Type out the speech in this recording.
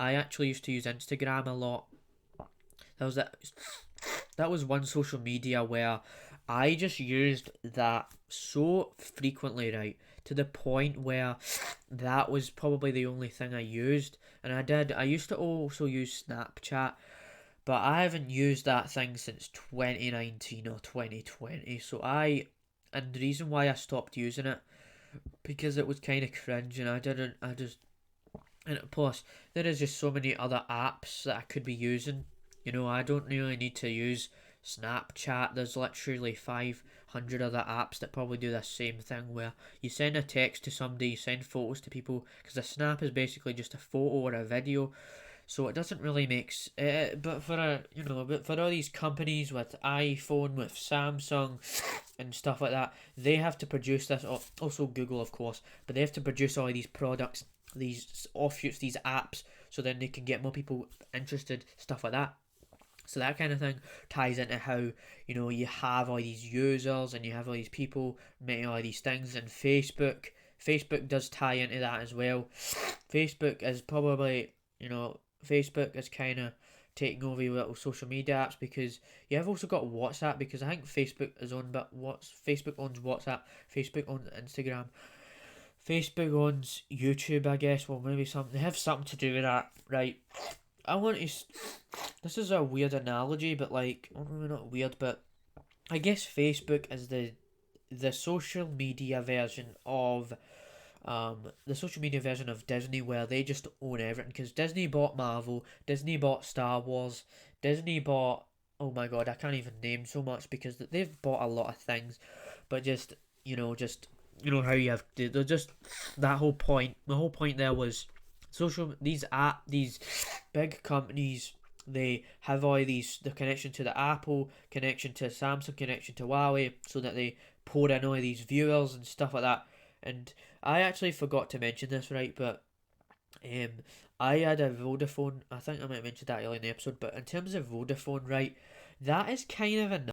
I actually used to use Instagram a lot. That was that. That was one social media where I just used that so frequently, right, to the point where that was probably the only thing I used. And I used to also use Snapchat, but I haven't used that thing since 2019 or 2020. And the reason why I stopped using it, because it was kind of cringe, and I just, and plus, there is just so many other apps that I could be using. I don't really need to use Snapchat. There's literally 500 other apps that probably do the same thing where you send a text to somebody, you send photos to people, because a snap is basically just a photo or a video. So it doesn't really make but for all these companies with iPhone, with Samsung, and stuff like that, they have to produce this. Also Google, of course, but they have to produce all these products, these offshoots, these apps, so then they can get more people interested, stuff like that. So that kind of thing ties into how you have all these users and you have all these people making all these things, and Facebook does tie into that as well. Facebook is probably Facebook is kind of taking over your little social media apps, because you have also got WhatsApp, because I think Facebook is owned, but Facebook owns WhatsApp, Facebook owns Instagram, Facebook owns YouTube, I guess. Well, maybe they have something to do with that, right? I want to. This is a weird analogy, but like, oh, no, not weird, but I guess Facebook is the social media version of Disney, where they just own everything, because Disney bought Marvel, Disney bought Star Wars, Disney bought, oh my god, I can't even name so much, because they've bought a lot of things. But how you have they're just that whole point the whole point there was these big companies, they have all these the connection to the Apple, connection to Samsung, connection to Huawei, so that they pour in all these viewers and stuff like that. And I actually forgot to mention this, right? But um, I had a Vodafone. I think I might have mentioned that earlier in the episode. But in terms of Vodafone, right, that is kind of a